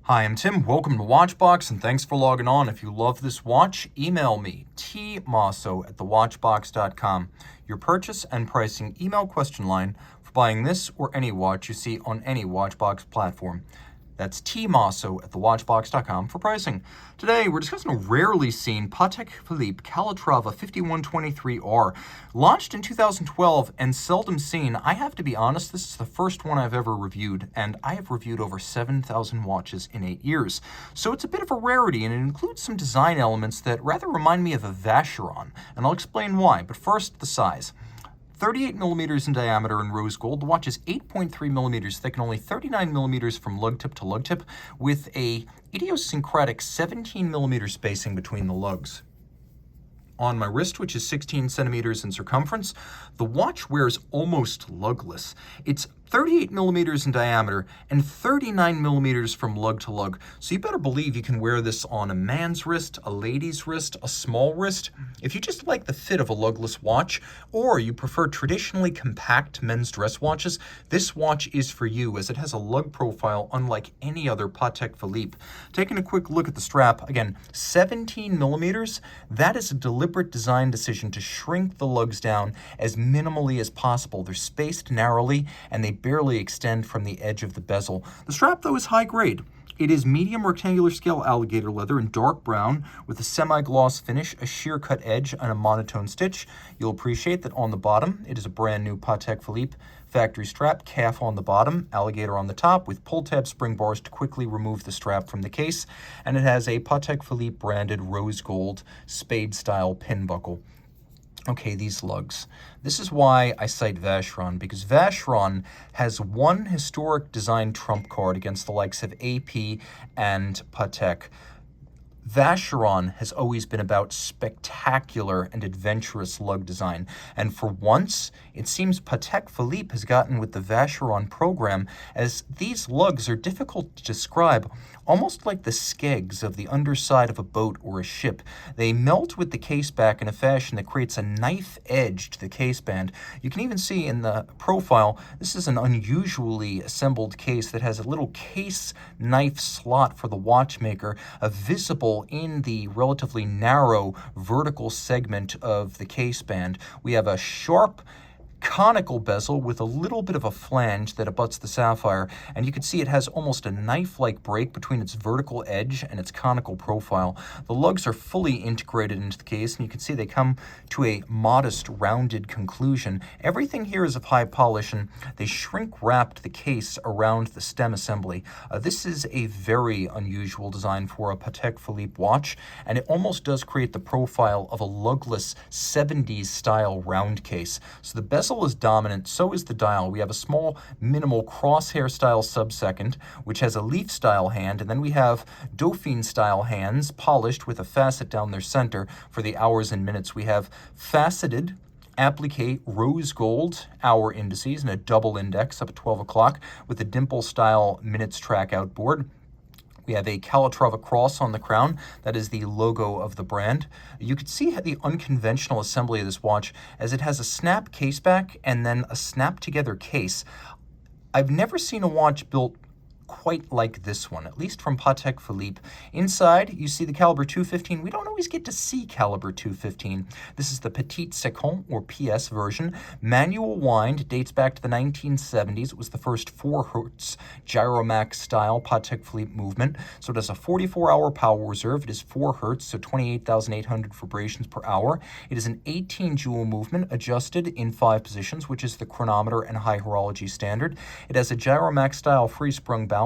Hi, I'm Tim. Welcome to Watchbox, and thanks for logging on. If you love this watch, email me, tmosso@thewatchbox.com. Your purchase and pricing email question line for buying this or any watch you see on any Watchbox platform. That's tmosso@thewatchbox.com for pricing. Today, we're discussing a rarely seen Patek Philippe Calatrava 5123R. Launched in 2012 and seldom seen, I have to be honest, this is the first one I've ever reviewed, and I have reviewed over 7,000 watches in 8 years. So it's a bit of a rarity, and it includes some design elements that rather remind me of a Vacheron, and I'll explain why. But first, the size. 38 millimeters in diameter in rose gold. The watch is 8.3 millimeters thick and only 39 millimeters from lug tip to lug tip, with a idiosyncratic 17 millimeter spacing between the lugs. On my wrist, which is 16 centimeters in circumference, the watch wears almost lugless. It's 38 millimeters in diameter and 39 millimeters from lug to lug. So you better believe you can wear this on a man's wrist, a lady's wrist, a small wrist. If you just like the fit of a lugless watch, or you prefer traditionally compact men's dress watches, this watch is for you, as it has a lug profile unlike any other Patek Philippe. Taking a quick look at the strap, again, 17 millimeters, that is a deliberate design decision to shrink the lugs down as minimally as possible. They're spaced narrowly, and they barely extend from the edge of the bezel. The strap, though, is high grade. It is medium rectangular scale alligator leather in dark brown with a semi-gloss finish, a sheer cut edge, and a monotone stitch. You'll appreciate that on the bottom, it is a brand new Patek Philippe factory strap, calf on the bottom, alligator on the top, with pull-tab spring bars to quickly remove the strap from the case. And it has a Patek Philippe branded rose gold spade-style pin buckle. Okay, these lugs. This is why I cite Vacheron, because Vacheron has one historic design trump card against the likes of AP and Patek. Vacheron has always been about spectacular and adventurous lug design, and for once, it seems Patek Philippe has gotten with the Vacheron program, as these lugs are difficult to describe, almost like the skegs of the underside of a boat or a ship. They melt with the case back in a fashion that creates a knife edge to the case band. You can even see in the profile, this is an unusually assembled case that has a little case knife slot for the watchmaker, a visible in the relatively narrow vertical segment of the case band. We have a sharp conical bezel with a little bit of a flange that abuts the sapphire, and you can see it has almost a knife-like break between its vertical edge and its conical profile. The lugs are fully integrated into the case, and you can see they come to a modest rounded conclusion. Everything here is of high polish, and they shrink-wrapped the case around the stem assembly. This is a very unusual design for a Patek Philippe watch, and it almost does create the profile of a lugless 70s style round case. So the bezel is dominant, so is the dial. We have a small minimal crosshair style subsecond, which has a leaf style hand, and then we have Dauphine style hands polished with a facet down their center for the hours and minutes. We have faceted applique rose gold hour indices and a double index up at 12 o'clock with a dimple style minutes track outboard. We have a Calatrava cross on the crown. That is the logo of the brand. You can see the unconventional assembly of this watch, as it has a snap case back and then a snap together case. I've never seen a watch built quite like this one, at least from Patek Philippe. Inside, you see the caliber 215. We don't always get to see caliber 215. This is the Petit Second, or PS version. Manual wind, dates back to the 1970s. It was the first 4 Hertz gyromax style Patek Philippe movement. So it has a 44-hour power reserve. It is 4 Hertz, so 28,800 vibrations per hour. It is an 18 jewel movement, adjusted in 5 positions, which is the chronometer and high horology standard. It has a gyromax style free sprung balance,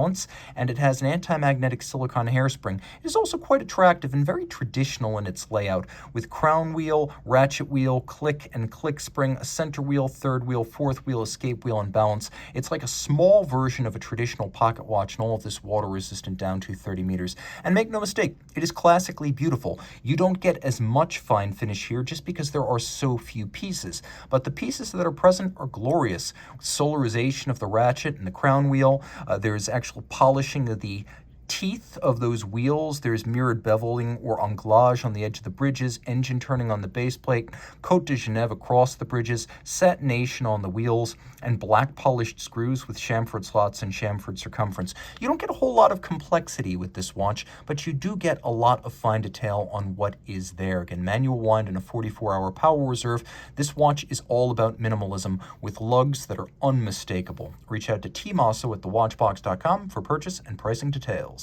and it has an anti-magnetic silicone hairspring. It is also quite attractive and very traditional in its layout, with crown wheel, ratchet wheel, click and click spring, a center wheel, third wheel, fourth wheel, escape wheel, and balance. It's like a small version of a traditional pocket watch, and all of this water resistant down to 30 meters. And make no mistake, it is classically beautiful. You don't get as much fine finish here just because there are so few pieces, but the pieces that are present are glorious. Solarization of the ratchet and the crown wheel. There's actual polishing of the teeth of those wheels. There's mirrored beveling or anglage on the edge of the bridges, engine turning on the base plate, Côte de Genève across the bridges, satination on the wheels, and black polished screws with chamfered slots and chamfered circumference. You don't get a whole lot of complexity with this watch, but you do get a lot of fine detail on what is there. Again, manual wind and a 44-hour power reserve. This watch is all about minimalism with lugs that are unmistakable. Reach out to Team Mosso at thewatchbox.com for purchase and pricing details.